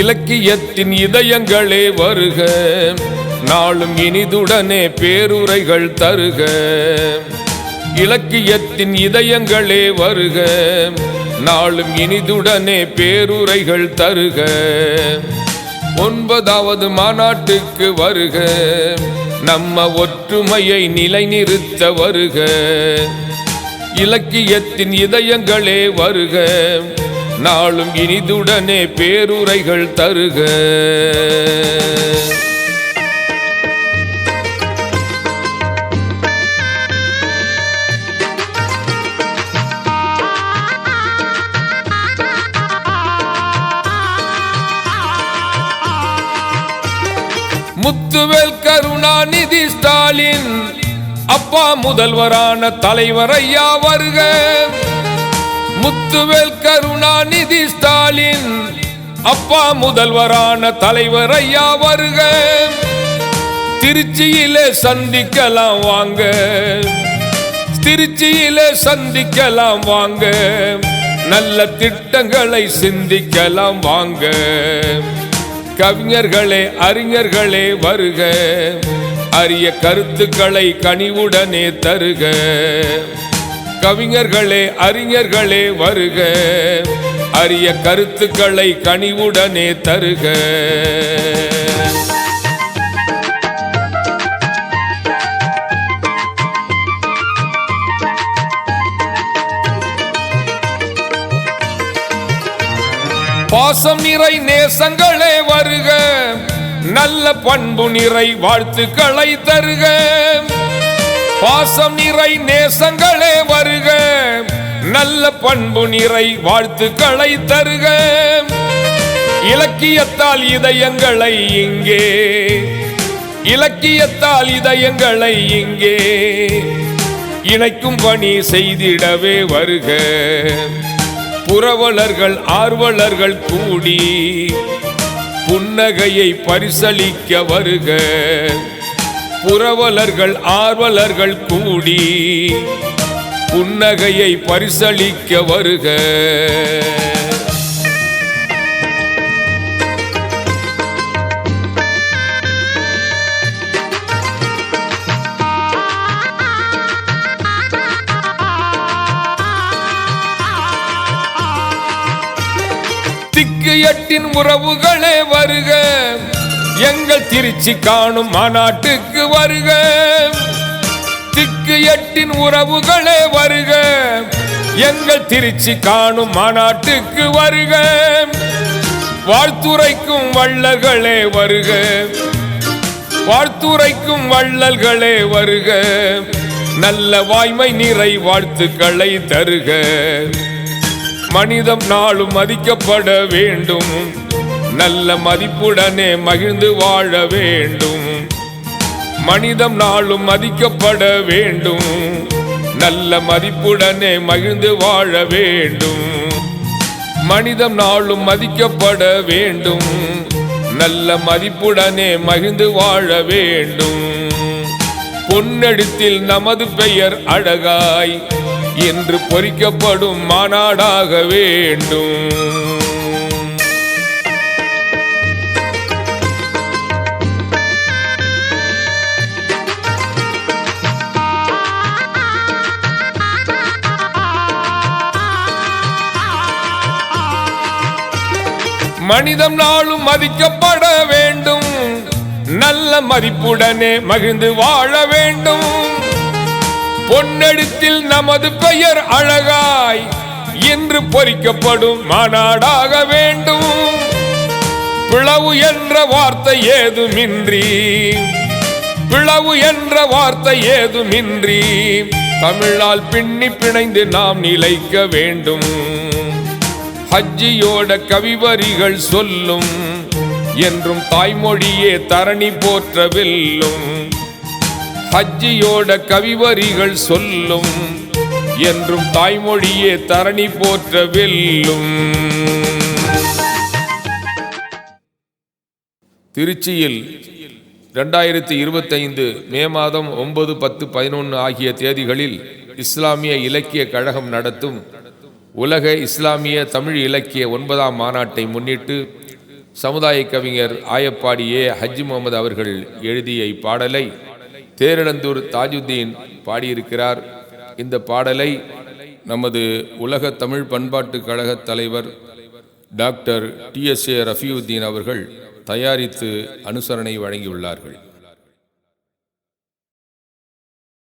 இலக்கியத்தின் இதயங்களே வருக, நாளும் இனிதுடனே பேருரைகள் தருக. இலக்கியத்தின் இதயங்களே வருக, நாளும் இனிதுடனே பேருரைகள் தருக. 9வது மாநாட்டுக்கு வருக, நம்ம ஒற்றுமையை நிலைநிறுத்த வருக. இலக்கியத்தின் இதயங்களே வருக, நாளும் இனிதுடனே பேருரைகள் தருக. முத்துவேல் கருணாநிதி ஸ்டாலின் அப்பா முதல்வரான தலைவர் ஐயா வருக. முத்துவேல் கருணாநிதி ஸ்டாலின் அப்பா முதல்வரான தலைவர் ஐயா வருக. திருச்சியிலே சந்திக்கலாம் வாங்க, திருச்சியிலே சந்திக்கலாம் வாங்க, நல்ல திட்டங்களை சிந்திக்கலாம் வாங்க. கவிஞர்களே அறிஞர்களே வருக, அரிய கருத்துக்களை கனிவுடனே தருக. கவிஞர்களே அறிஞர்களே வருக, அரிய கருத்துக்களை கனிவுடனே தருக. பாசம் நிறை நேசங்களே வருக, நல்ல பண்பு நிறை வாழ்த்துக்களை தருக. பாசம் நிறை நேசங்களே வருக, நல்ல பண்பு நிறை வாழ்த்துக்களை தருக. இலக்கியத்தால் இதயங்களை இங்கே, இலக்கியத்தால் இதயங்களை இங்கே இணைக்கும் பணி செய்திடவே வருக. புரவலர்கள் ஆர்வலர்கள் கூடி புன்னகையை பரிசளிக்க வருக. புரவலர்கள் ஆர்வலர்கள் கூடி புன்னகையை பரிசளிக்க வருக. திக்கு 8 உறவுகளே வருக, எங்கள் திருச்சி காணும் மாநாட்டுக்கு வருக. திக்கு 8 உறவுகளே வருக, எங்கள் திருச்சி காணும் மாநாட்டுக்கு வருக. வாழ்த்துரைக்கும் வள்ளல்களே வருக, வாழ்த்துரைக்கும் வள்ளல்களே வருக, நல்ல வாய்மை நிறை வாழ்த்துக்களை தருக. மனிதம் நாளும் மதிக்கப்பட வேண்டும், நல்ல மதிப்புடனே மகிழ்ந்து வாழ வேண்டும். மனிதம் நாளும் மதிக்கப்பட வேண்டும், நல்ல மதிப்புடனே மகிழ்ந்து வாழ வேண்டும். மனிதம் நாளும் மதிக்கப்பட வேண்டும், நல்ல மதிப்புடனே மகிழ்ந்து வாழ வேண்டும். பொன்னெழுத்தில் நமது பெயர் அழகாய் என்று பொறிக்கப்படும் மாநாடாக வேண்டும். மனிதம் நாளும் மதிக்கப்பட வேண்டும், நல்ல மதிப்புடனே மகிழ்ந்து வாழ வேண்டும். பொன்னெழுத்தில் நமது பெயர் அழகாய் என்று பொறிக்கப்படும் மாநாடாக வேண்டும். பிளவு என்ற வார்த்தை ஏதுமின்றி, பிளவு என்ற வார்த்தை ஏதுமின்றி தமிழால் பின்னி பிணைந்து நாம் நிலைக்க வேண்டும். ஹஜ்ஜியோட கவிவரிகள் சொல்லும் என்றும் தாய்மொழியே தரணி போற்ற வெல்லும். ஹஜ்ஜியோட கவிவரிகள் சொல்லும் என்றும் தாய்மொழியே தரணி போற்ற வெல்லும். திருச்சியில் 2025 மே மாதம் 9, 10, 11 ஆகிய தேதிகளில் இஸ்லாமிய இலக்கிய கழகம் நடத்தும் உலக இஸ்லாமிய தமிழ் இலக்கிய 9ஆம் மாநாட்டை முன்னிட்டு சமுதாய கவிஞர் ஆயப்பாடி ஹஜ்ஜி முகமது அவர்கள் எழுதிய இப்பாடலை தேரிழந்தூர் தாஜுத்தீன் பாடியிருக்கிறார். இந்த பாடலை நமது உலக தமிழ் பண்பாட்டு கழக தலைவர் டாக்டர் TSA ரஃபியுத்தீன் அவர்கள் தயாரித்து அனுசரணை வழங்கியுள்ளார்கள்.